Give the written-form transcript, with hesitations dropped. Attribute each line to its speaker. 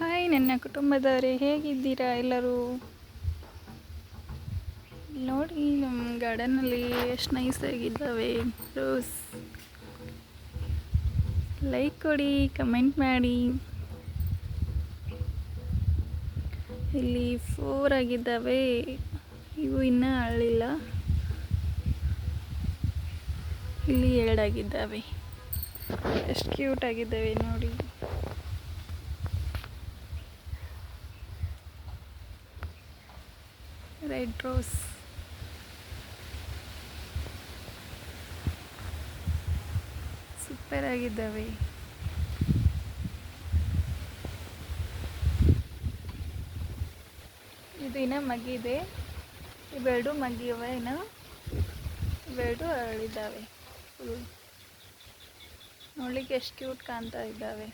Speaker 1: Hi ನನ್ನ ಕುಟುಂಬದವರೇ, ಹೇಗಿದ್ದೀರಾ ಎಲ್ಲರೂ? ನೋಡಿ ನಮ್ಮ ಗಾರ್ಡನಲ್ಲಿ ಎಷ್ಟು ನೈಸ್ ಆಗಿದ್ದಾವೆ ರೋಸ್. ಲೈಕ್ ಕೊಡಿ, ಕಮೆಂಟ್ ಮಾಡಿ. ಇಲ್ಲಿ 4 ಆಗಿದ್ದಾವೆ, ಇವು ಇನ್ನೂ ಅರಳಿಲ್ಲ. ಇಲ್ಲಿ 2 ಆಗಿದ್ದಾವೆ. ಎಷ್ಟು ಕ್ಯೂಟ್ ಆಗಿದ್ದಾವೆ ನೋಡಿ. ರೆಡ್ ರೋಸ್ ಸೂಪರ್ ಆಗಿದ್ದಾವೆ. ಇದು ಇನ್ನೂ ಮಗಿದೆ, ಇವೆರಡು ಮಗಿಯವೆ, ಇನ್ನು ಇವೆರಡು ಅರಳಿದ್ದಾವೆ. ನೋಡ್ಲಿಕ್ಕೆ ಎಷ್ಟು ಕ್ಯೂಟ್ ಕಾಣ್ತಾ ಇದ್ದಾವೆ.